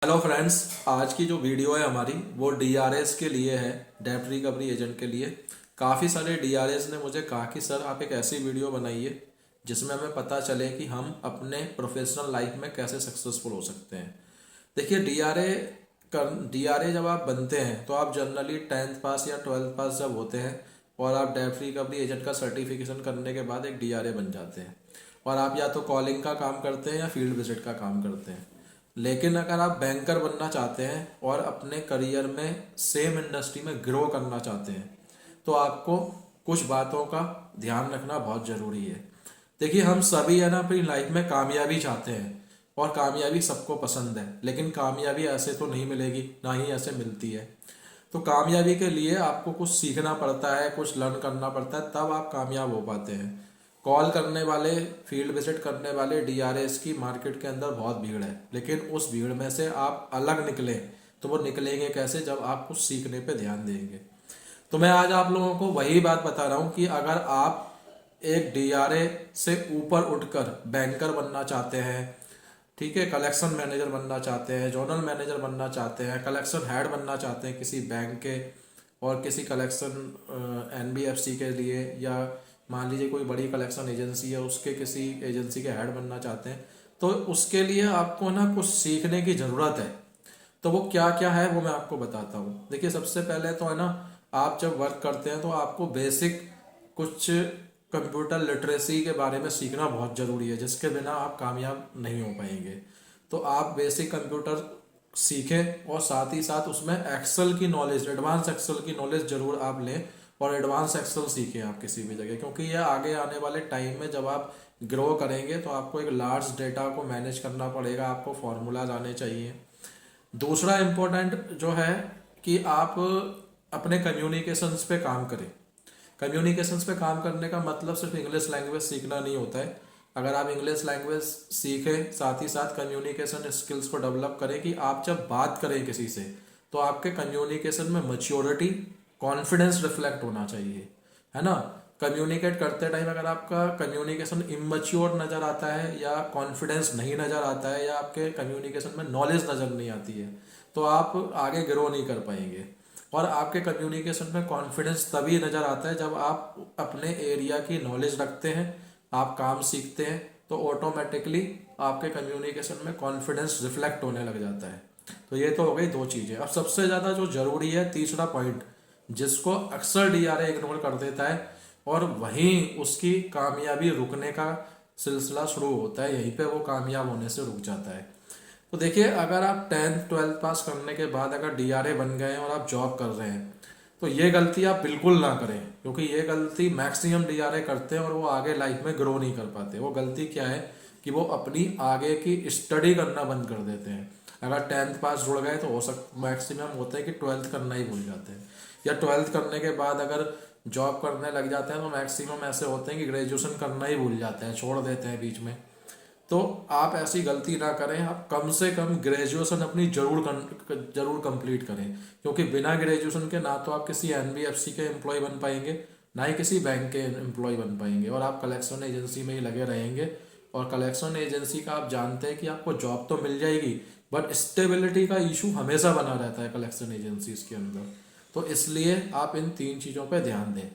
Hello friends, आज की जो वीडियो है हमारी वो डीआरएस के लिए है, डेब्ट रिकवरी एजेंट के लिए। काफ़ी सारे डीआरएस ने मुझे कहा कि सर आप एक ऐसी वीडियो बनाइए जिसमें हमें पता चले कि हम अपने प्रोफेशनल लाइफ में कैसे सक्सेसफुल हो सकते हैं। देखिए, डीआरए जब आप बनते हैं तो आप जनरली 10th पास या 12th पास जब होते हैं और आप डेब्ट रिकवरी एजेंट का सर्टिफिकेशन करने के बाद एक डीआरए बन जाते हैं और आप या तो कॉलिंग का काम करते हैं या फील्ड विजिट का काम करते हैं। लेकिन अगर आप बैंकर बनना चाहते हैं और अपने करियर में सेम इंडस्ट्री में ग्रो करना चाहते हैं तो आपको कुछ बातों का ध्यान रखना बहुत ज़रूरी है। देखिए, हम सभी है ना अपनी लाइफ में कामयाबी चाहते हैं और कामयाबी सबको पसंद है, लेकिन कामयाबी ऐसे तो नहीं मिलेगी, ना ही ऐसे मिलती है। तो कामयाबी के लिए आपको कुछ सीखना पड़ता है, कुछ लर्न करना पड़ता है, तब आप कामयाब हो पाते हैं। कॉल करने वाले, फील्ड विजिट करने वाले डीआरएस की मार्केट के अंदर बहुत भीड़ है, लेकिन उस भीड़ में से आप अलग निकले तो वो निकलेंगे कैसे? जब आप कुछ सीखने पे ध्यान देंगे। तो मैं आज आप लोगों को वही बात बता रहा हूँ कि अगर आप एक डीआरए से ऊपर उठकर बैंकर बनना चाहते हैं, ठीक है, कलेक्शन मैनेजर बनना चाहते हैं, जोनल मैनेजर बनना चाहते हैं, कलेक्शन हेड बनना चाहते हैं किसी बैंक के और किसी कलेक्शन एनबीएफसी के लिए, या मान लीजिए कोई बड़ी कलेक्शन एजेंसी है उसके किसी एजेंसी के हेड बनना चाहते हैं, तो उसके लिए आपको ना कुछ सीखने की ज़रूरत है। तो वो क्या क्या है वो मैं आपको बताता हूँ। देखिए, सबसे पहले तो है ना, आप जब वर्क करते हैं तो आपको बेसिक कुछ कंप्यूटर लिटरेसी के बारे में सीखना बहुत ज़रूरी है, जिसके बिना आप कामयाब नहीं हो पाएंगे। तो आप बेसिक कंप्यूटर सीखें और साथ ही साथ उसमें एक्सेल की नॉलेज, एडवांस एक्सेल की नॉलेज ज़रूर आप लें और एडवांस एक्सेल सीखें आप किसी भी जगह, क्योंकि यह आगे आने वाले टाइम में जब आप ग्रो करेंगे तो आपको एक लार्ज डेटा को मैनेज करना पड़ेगा, आपको फार्मूलाज आने चाहिए। दूसरा इम्पोर्टेंट जो है कि आप अपने कम्युनिकेशंस पे काम करें। कम्युनिकेशंस पे काम करने का मतलब सिर्फ इंग्लिश लैंग्वेज सीखना नहीं होता है। अगर आप इंग्लिश लैंग्वेज सीखें, साथ ही साथ कम्युनिकेशन स्किल्स को डेवलप करें कि आप जब बात करें किसी से तो आपके कम्युनिकेशन में मैच्योरिटी, कॉन्फिडेंस रिफ्लेक्ट होना चाहिए, है ना। कम्युनिकेट करते टाइम अगर आपका कम्युनिकेशन इमैच्योर नज़र आता है या कॉन्फिडेंस नहीं नज़र आता है या आपके कम्युनिकेशन में नॉलेज नज़र नहीं आती है तो आप आगे ग्रो नहीं कर पाएंगे। और आपके कम्युनिकेशन में कॉन्फिडेंस तभी नज़र आता है जब आप अपने एरिया की नॉलेज रखते हैं, आप काम सीखते हैं, तो ऑटोमेटिकली आपके कम्युनिकेशन में कॉन्फिडेंस रिफ्लेक्ट होने लग जाता है। तो ये तो हो गई दो चीज़ें। अब सबसे ज़्यादा जो ज़रूरी है, तीसरा पॉइंट, जिसको अक्सर डीआरए इग्नोर कर देता है और वहीं उसकी कामयाबी रुकने का सिलसिला शुरू होता है, यहीं पे वो कामयाब होने से रुक जाता है। तो देखिए, अगर आप 10th 12th पास करने के बाद अगर डीआरए बन गए हैं और आप जॉब कर रहे हैं तो ये गलती आप बिल्कुल ना करें, क्योंकि ये गलती मैक्सिमम डीआरए करते हैं और वो आगे लाइफ में ग्रो नहीं कर पाते। वो गलती क्या है कि वो अपनी आगे की स्टडी करना बंद कर देते हैं। अगर 10th पास जुड़ गए तो हो मैक्सिमम होता है कि 12th करना ही भूल जाते हैं, या 12th करने के बाद अगर जॉब करने लग जाते हैं तो मैक्सिमम ऐसे होते हैं कि ग्रेजुएशन करना ही भूल जाते हैं, छोड़ देते हैं बीच में। तो आप ऐसी गलती ना करें, आप कम से कम ग्रेजुएशन अपनी जरूर कंप्लीट करें, क्योंकि बिना ग्रेजुएशन के ना तो आप किसी एनबीएफसी के एम्प्लॉय बन पाएंगे, ना ही किसी बैंक के एम्प्लॉय बन पाएंगे, और आप कलेक्शन एजेंसी में ही लगे रहेंगे। और कलेक्शन एजेंसी का आप जानते हैं कि आपको जॉब तो मिल जाएगी, बट स्टेबिलिटी का इशू हमेशा बना रहता है कलेक्शन एजेंसीज के अंदर। तो इसलिए आप इन तीन चीज़ों पर ध्यान दें।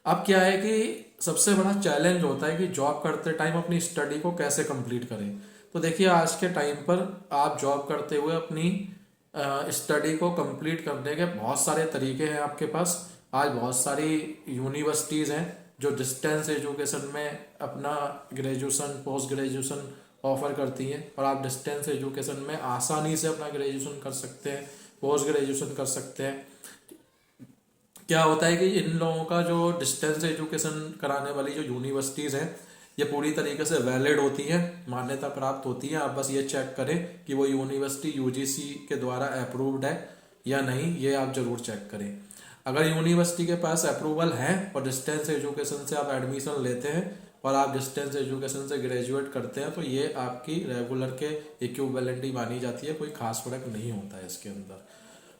अब क्या है कि सबसे बड़ा चैलेंज होता है कि जॉब करते टाइम अपनी स्टडी को कैसे कंप्लीट करें। तो देखिए, आज के टाइम पर आप जॉब करते हुए अपनी स्टडी को कंप्लीट करने के बहुत सारे तरीके हैं आपके पास। आज बहुत सारी यूनिवर्सिटीज़ हैं जो डिस्टेंस एजुकेशन में अपना ग्रेजुएशन, पोस्ट ग्रेजुएशन ऑफर करती हैं, और आप डिस्टेंस एजुकेशन में आसानी से अपना ग्रेजुएशन कर सकते हैं, पोस्ट ग्रेजुएशन कर सकते हैं। क्या होता है कि इन लोगों का जो डिस्टेंस एजुकेशन कराने वाली जो यूनिवर्सिटीज़ हैं, ये पूरी तरीके से वैलिड होती हैं, मान्यता प्राप्त होती हैं। आप बस ये चेक करें कि वो यूनिवर्सिटी यूजीसी के द्वारा अप्रूव्ड है या नहीं, ये आप जरूर चेक करें। अगर यूनिवर्सिटी के पास अप्रूवल है और डिस्टेंस एजुकेशन से आप एडमिशन लेते हैं और आप डिस्टेंस एजुकेशन से ग्रेजुएट करते हैं तो ये आपकी रेगुलर के इक्विवेलेंट ही मानी जाती है, कोई खास फर्क नहीं होता है इसके अंदर।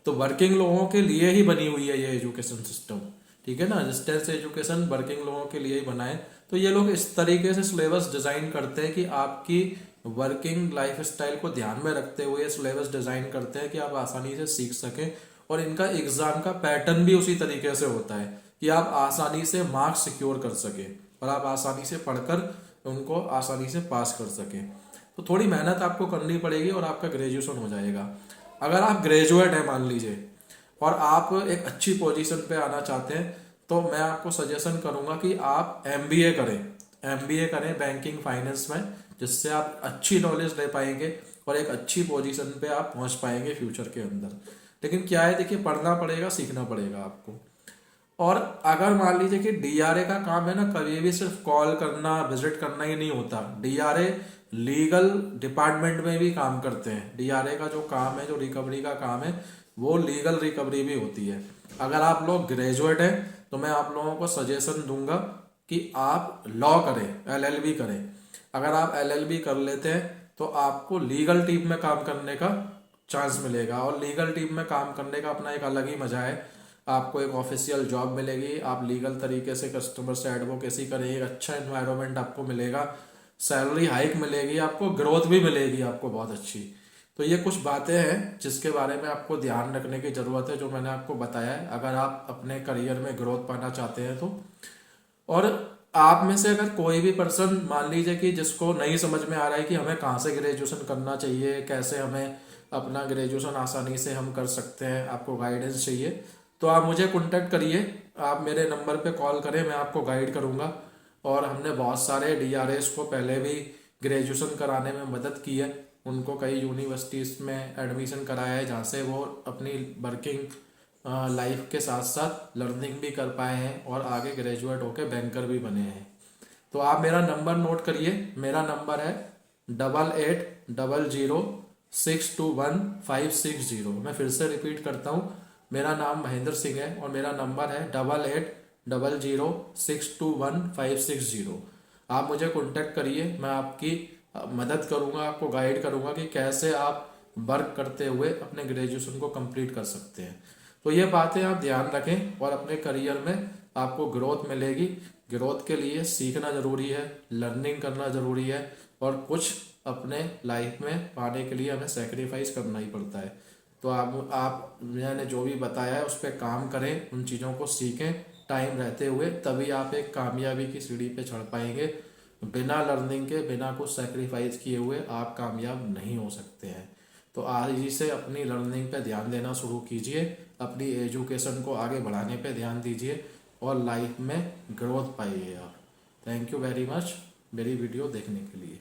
तो वर्किंग लोगों के लिए ही बनी हुई है ये एजुकेशन सिस्टम, ठीक है ना। डिस्टेंस एजुकेशन वर्किंग लोगों के लिए ही बना है, तो ये लोग इस तरीके से सिलेबस डिज़ाइन करते हैं कि आपकी वर्किंग लाइफ स्टाइल को ध्यान में रखते हुए सिलेबस डिज़ाइन करते हैं कि आप आसानी से सीख सकें। और इनका एग्ज़ाम का पैटर्न भी उसी तरीके से होता है कि आप आसानी से मार्क्स सिक्योर कर सकें और आप आसानी से पढ़कर उनको आसानी से पास कर सकें। तो थोड़ी मेहनत आपको करनी पड़ेगी और आपका ग्रेजुएशन हो जाएगा। अगर आप ग्रेजुएट हैं मान लीजिए और आप एक अच्छी पोजीशन पे आना चाहते हैं, तो मैं आपको सजेशन करूंगा कि आप एमबीए करें। एमबीए करें बैंकिंग फाइनेंस में, जिससे आप अच्छी नॉलेज ले पाएंगे और एक अच्छी पोजीशन पे आप पहुंच पाएंगे फ्यूचर के अंदर। लेकिन क्या है, देखिए पढ़ना पड़ेगा, सीखना पड़ेगा आपको। और अगर मान लीजिए कि डीआरए का काम है ना, कभी भी सिर्फ कॉल करना विजिट करना ही नहीं होता। डीआरए लीगल डिपार्टमेंट में भी काम करते हैं। डीआरए का जो काम है, जो रिकवरी का काम है, वो लीगल रिकवरी भी होती है। अगर आप लोग ग्रेजुएट हैं तो मैं आप लोगों को सजेशन दूंगा कि आप लॉ करें, एलएलबी करें। अगर आप एलएलबी कर लेते हैं तो आपको लीगल टीम में काम करने का चांस मिलेगा और लीगल टीम में काम करने का अपना एक अलग ही मजा है। आपको एक ऑफिशियल जॉब मिलेगी, आप लीगल तरीके से कस्टमर से एडवोकेसी करेंगे, एक अच्छा इन्वायरमेंट आपको मिलेगा, सैलरी हाइक मिलेगी, आपको ग्रोथ भी मिलेगी आपको बहुत अच्छी। तो ये कुछ बातें हैं जिसके बारे में आपको ध्यान रखने की ज़रूरत है, जो मैंने आपको बताया है, अगर आप अपने करियर में ग्रोथ पाना चाहते हैं तो। और आप में से अगर कोई भी पर्सन मान लीजिए कि जिसको नहीं समझ में आ रहा है कि हमें कहाँ से ग्रेजुएशन करना चाहिए, कैसे हमें अपना ग्रेजुएशन आसानी से हम कर सकते हैं, आपको गाइडेंस चाहिए, तो आप मुझे कांटेक्ट करिए। आप मेरे नंबर पे कॉल करें, मैं आपको गाइड करूँगा। और हमने बहुत सारे डीआरएस को पहले भी ग्रेजुएशन कराने में मदद की है, उनको कई यूनिवर्सिटीज़ में एडमिशन कराया है, जहाँ से वो अपनी वर्किंग लाइफ के साथ साथ लर्निंग भी कर पाए हैं और आगे ग्रेजुएट होकर बैंकर भी बने हैं। तो आप मेरा नंबर नोट करिए। मेरा नंबर है 8800615620। मैं फिर से रिपीट करता हूँ, मेरा नाम महेंद्र सिंह है और मेरा नंबर है 8800615620। आप मुझे कांटेक्ट करिए, मैं आपकी मदद करूंगा, आपको गाइड करूंगा कि कैसे आप वर्क करते हुए अपने ग्रेजुएशन को कंप्लीट कर सकते हैं। तो ये बातें आप ध्यान रखें और अपने करियर में आपको ग्रोथ मिलेगी। ग्रोथ के लिए सीखना ज़रूरी है, लर्निंग करना ज़रूरी है और कुछ अपने लाइफ में पाने के लिए हमें सेक्रीफाइस करना ही पड़ता है। तो आप मैंने जो भी बताया है उस पर काम करें, उन चीज़ों को सीखें टाइम रहते हुए, तभी आप एक कामयाबी की सीढ़ी पे चढ़ पाएंगे। बिना लर्निंग के, बिना कुछ सेक्रीफाइस किए हुए आप कामयाब नहीं हो सकते हैं। तो आज ही से अपनी लर्निंग पे ध्यान देना शुरू कीजिए, अपनी एजुकेशन को आगे बढ़ाने पे ध्यान दीजिए और लाइफ में ग्रोथ पाइए आप। थैंक यू वेरी मच मेरी वीडियो देखने के लिए।